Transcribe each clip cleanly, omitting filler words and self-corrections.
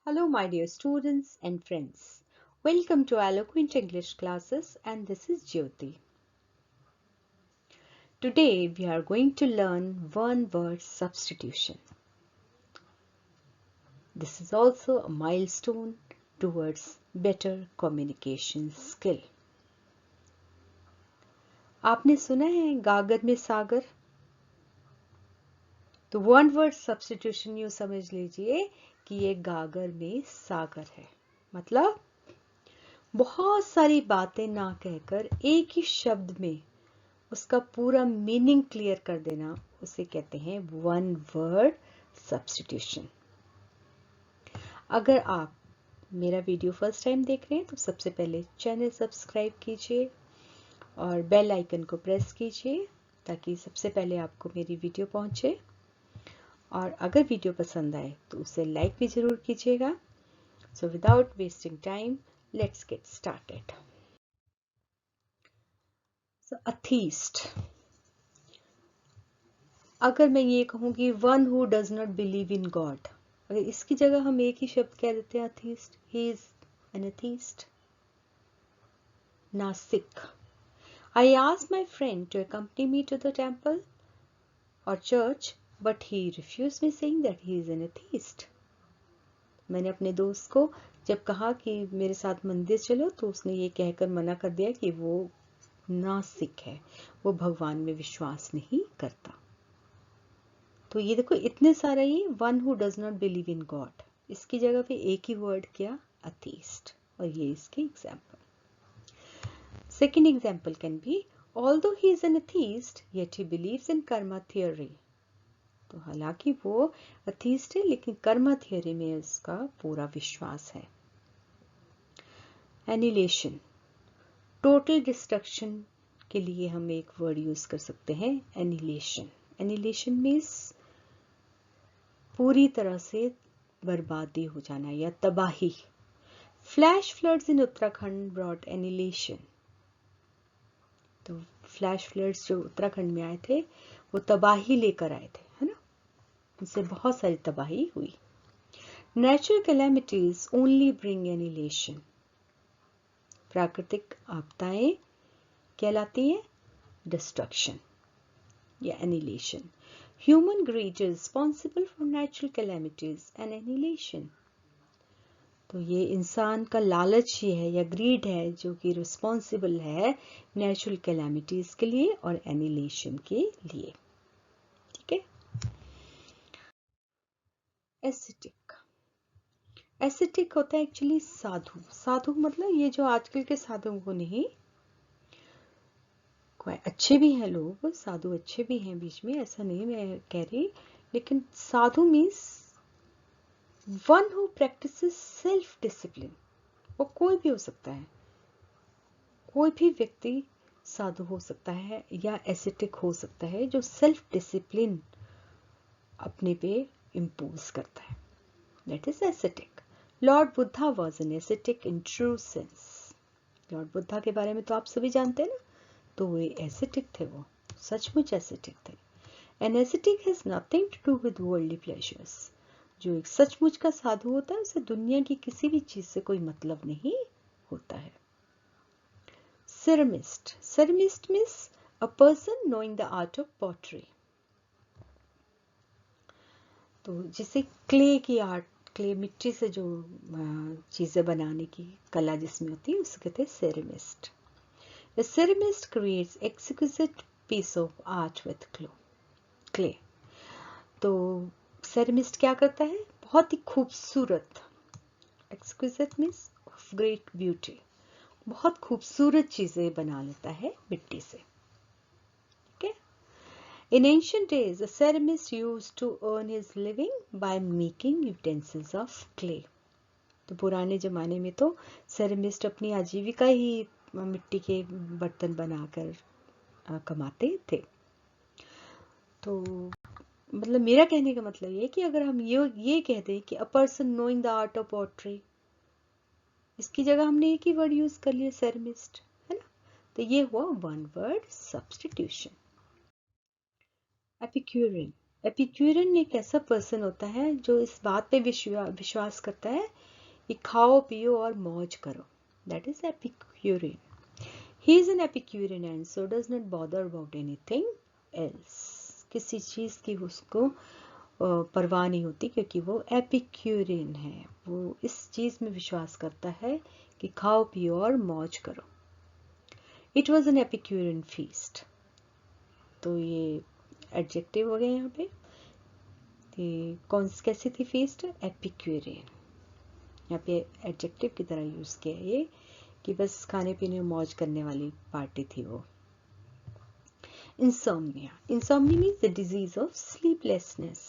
Hello, my dear students and friends. Welcome to Eloquent English classes, and this is Jyoti. Today, we are going to learn one word substitution. This is also a milestone towards better communication skill. आपने सुना है गागर में सागर? तो one word substitution यूं समझ लीजिए कि ये गागर में सागर है। मतलब बहुत सारी बातें ना कहकर एक ही शब्द में उसका पूरा मीनिंग क्लियर कर देना, उसे कहते हैं वन वर्ड सब्स्टिट्यूशन। अगर आप मेरा वीडियो फर्स्ट टाइम देख रहे हैं तो सबसे पहले चैनल सब्सक्राइब कीजिए और बेल आइकन को प्रेस कीजिए ताकि सबसे पहले आपको मेरी वीडियो पहुंचे। और अगर वीडियो पसंद आए तो उसे लाइक भी जरूर कीजिएगा। So without wasting time, let's get started. So atheist, अगर मैं ये कहूँ कि one who does not believe in God, अगर इसकी जगह हम एक ही शब्द कह देते हैं atheist, he is an atheist. नास्तिक, I asked my friend to accompany me to the temple or church, but he refused me, saying that he is an atheist. मैंने अपने दोस्त को जब कहा कि मेरे साथ मंदिर चलो तो उसने ये कहकर मना कर दिया कि वो नास्तिक है, वो भगवान में विश्वास नहीं करता। तो ये देखो, इतने सारा ये one who does not believe in God, इसकी जगह पे एक ही वर्ड किया अथीस्ट, और ये इसके example. Second example can be although he is an atheist yet he believes in Karma theory. तो हालांकि वो अथीस्ट है लेकिन कर्मा थियोरी में उसका पूरा विश्वास है। एनिलेशन, टोटल डिस्ट्रक्शन के लिए हम एक वर्ड यूज कर सकते हैं एनिलेशन। एनिलेशन मीन्स पूरी तरह से बर्बादी हो जाना या तबाही। फ्लैश फ्लड्स इन उत्तराखंड ब्रॉट एनिलेशन। तो फ्लैश फ्लड्स जो उत्तराखंड में आए थे वो तबाही लेकर आए थे, है ना, उनसे बहुत सारी तबाही हुई। Natural calamities only bring annihilation. प्राकृतिक आपदाएं क्या लाती है? डिस्ट्रक्शन या annihilation. Human grid is responsible for natural calamities and annihilation. तो ये इंसान का लालच ही है या ग्रीड है जो कि रिस्पॉन्सिबल है नेचुरल कैलेमिटीज के लिए और एनिलेशन के लिए। ठीक है। एसिटिक, एसिटिक होता है एक्चुअली साधु। साधु मतलब ये जो आजकल के साधुओं को नहीं, कोई अच्छे भी हैं लोग, साधु अच्छे भी हैं बीच में, ऐसा नहीं मैं कह रही, लेकिन sadhu means one who practises self discipline. वो कोई भी हो सकता है, कोई भी व्यक्ति साधु हो सकता है या एसिटिक हो सकता है जो सेल्फ डिसिप्लिन अपने पे इम्पोज करता है, that is acetic. Lord Buddha was an acetic in true sense. Lord Buddha के बारे में तो आप सभी जानते हैं ना, तो वे एसिटिक थे, वो सचमुच एसिटिक थे। An ascetic has nothing to do with worldly pleasures. जो एक सचमुच का साधु होता है उसे दुनिया की किसी भी चीज से कोई मतलब नहीं होता है। Ceramist, ceramist means a person knowing the art of pottery. तो जिसे क्ले की आर्ट, क्ले मिट्टी से जो चीजें बनाने की कला जिसमें होती है उसे कहते हैं ceramist. The ceramist creates exquisite piece of art with clay. तो ceramist क्या करता है? बहुत ही खूबसूरत, exquisite means of great beauty, बहुत खूबसूरत चीजें बना लेता है मिट्टी से। In ancient days, a ceramist used to earn his living by making utensils of clay. तो पुराने जमाने में तो सेरेमिस्ट अपनी आजीविका ही मिट्टी के बर्तन बनाकर कमाते थे। तो मतलब मेरा कहने का मतलब ये कि अगर हम ये कह दें कि a person knowing the art of pottery, इसकी जगह हमने एक ही वर्ड यूज कर लिया सेरेमिस्ट, है ना, तो ये हुआ one word substitution. Epicurean, Epicurean एक ऐसा पर्सन होता है जो इस बात पे विश्वास करता है कि खाओ पियो और मौज करो. That is Epicurean. He is N Epicurean and so does not bother about anything else. किसी चीज की उसको परवाह नहीं होती, क्योंकि वो एपिक्यूरियन है. वो इस चीज में विश्वास करता है कि खाओ पियो और मौज करो. It was an Epicurean feast. तो ये एडजेक्टिव हो गया यहाँ पे. कैसी थी फीस्ट? एपिक्यूरियन. यहाँ पे एडजेक्टिव की तरह यूज किया है ये, कि बस खाने पीने मौज करने वाली पार्टी थी वो. Insomnia. Insomnia means the disease of sleeplessness.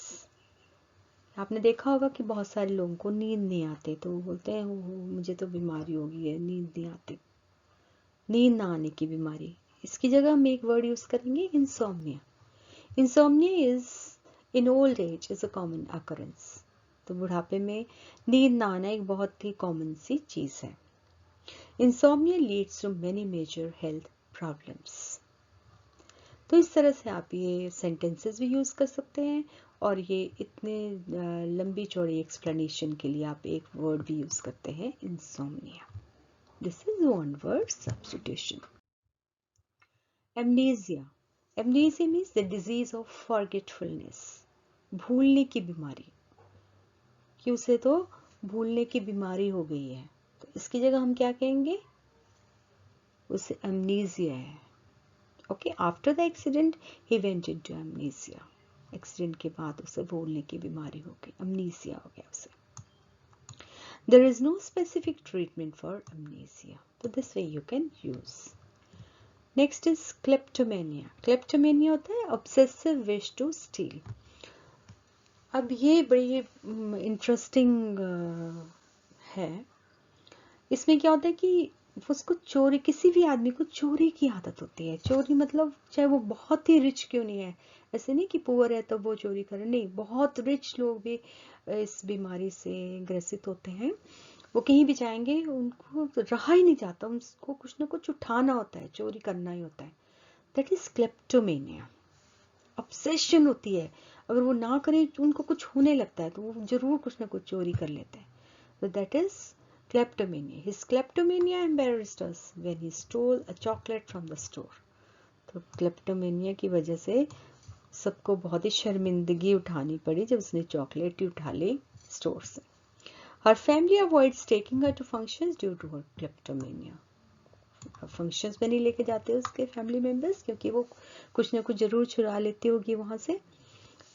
आपने देखा होगा कि बहुत सारे लोगों को नींद नहीं आते, तो वो बोलते हैं मुझे तो बीमारी हो गई है, नींद नहीं आती. नींद ना आने की बीमारी. इसकी जगह हम एक वर्ड यूज करेंगे, insomnia. Insomnia is in old age is a common occurrence. तो बुढ़ापे में नींद ना आना एक बहुत ही कॉमन सी चीज है. Insomnia leads to many major health problems. तो इस तरह से आप ये सेंटेंसेस भी यूज कर सकते हैं, और ये इतने लंबी चौड़ी एक्सप्लेनेशन के लिए आप एक वर्ड भी यूज करते हैं, insomnia. This is one word substitution. Amnesia. Amnesia means the disease of forgetfulness. भूलने की बीमारी, कि उसे तो भूलने की बीमारी हो गई है. तो इसकी जगह हम क्या कहेंगे? उसे एमनेसिया है. Okay, after the accident he went into amnesia. Accident के बाद उसे भूलने की बीमारी हो गई, एमनेसिया हो गया उसे. There is no specific treatment for amnesia. तो this way you can use. Next is kleptomania. Kleptomania होता है ऑब्सेसिव विश टू स्टील. अब ये बड़ी इंटरेस्टिंग है. इसमें क्या होता है कि उसको चोरी, किसी भी आदमी को चोरी की आदत होती है. चोरी मतलब चाहे वो बहुत ही रिच क्यों नहीं है, ऐसे नहीं कि पुअर है तो वो चोरी करे, नहीं. बहुत रिच लोग भी इस बीमारी से ग्रसित होते हैं. वो कहीं भी जाएंगे उनको रहा ही नहीं जाता, उनको कुछ ना कुछ उठाना होता है, चोरी करना ही होता है. That is kleptomania. ऑब्सेशन होती है. अगर वो ना करें तो उनको कुछ होने लगता है, तो वो जरूर कुछ ना कुछ चोरी कर लेते हैं. तो that is kleptomania. His kleptomania embarrassed us when he stole a chocolate from the store. तो kleptomania की वजह से सबको बहुत ही शर्मिंदगी उठानी पड़ी जब उसने चॉकलेट ही उठा ली स्टोर से. Her family avoids taking her to functions due to her kleptomania. Functions में नहीं लेके जाते उसके फैमिली मेंबर्स, क्योंकि वो कुछ ना कुछ जरूर चुरा लेती होगी वहां से.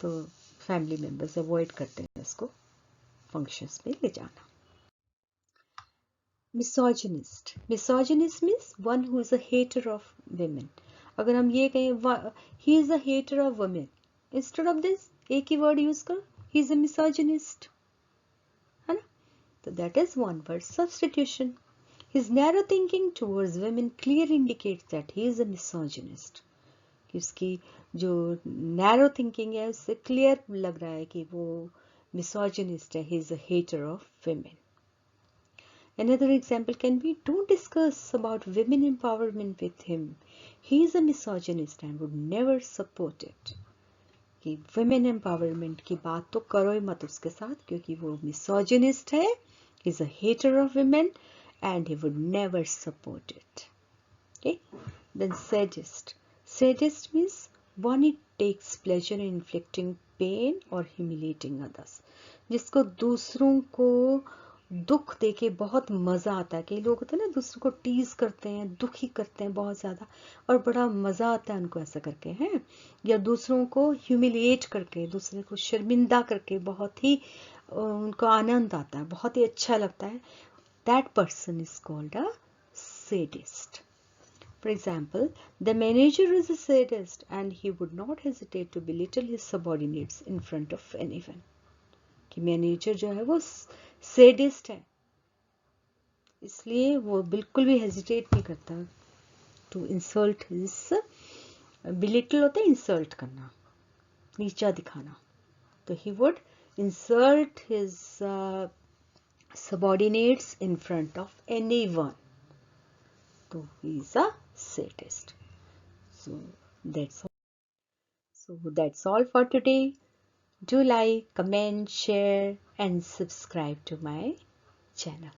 तो फैमिली मेंबर्स अवॉइड करते हैं उसको फंक्शंस में ले जाना. Misogynist. Misogynist means one who is a hater of women. अगर हम ये कहें he is a hater of women, instead of this एक ही वर्ड यूज करो, ही इज अ मिसोजिनिस्ट, है ना. तो that is one word substitution. His narrow thinking towards women clearly indicates that he is a misogynist. कि उसकी जो narrow thinking है उससे क्लियर लग रहा है कि वो मिसोजिनिस्ट है. He is a hater of women. Another example can be, don't discuss about women empowerment with him. He is a misogynist and would never support it. कि women empowerment की बात तो करो ही मत उसके साथ, क्योंकि वो misogynist है. He is a hater of women and he would never support it. Okay? Then sadist. Sadist means one who takes pleasure in inflicting pain or humiliating others. जिसको दूसरों को दुख देके बहुत मजा आता है. कई लोग होते हैं ना, दूसरों को टीज करते हैं, दुखी करते हैं बहुत ज्यादा, और बड़ा मजा आता है उनको ऐसा करके, हैं. या दूसरों को ह्यूमिलिएट करके, दूसरे को शर्मिंदा करके बहुत ही उनको आनंद आता है, बहुत ही अच्छा लगता है. That person is called a sadist. For example, the manager is a sadist and he would not hesitate to belittle his subordinates in front of anyone. कि मैनेजर जो है वो सैडिस्ट है, इसलिए वो बिल्कुल भी हेजिटेट नहीं करता टू इंसल्ट हिज. बिलिटल होता है इंसल्ट करना, नीचा दिखाना. तो he would insult his subordinates in front of anyone. तो he is a sadist. So that's all for today. Do like, comment, share and subscribe to my channel.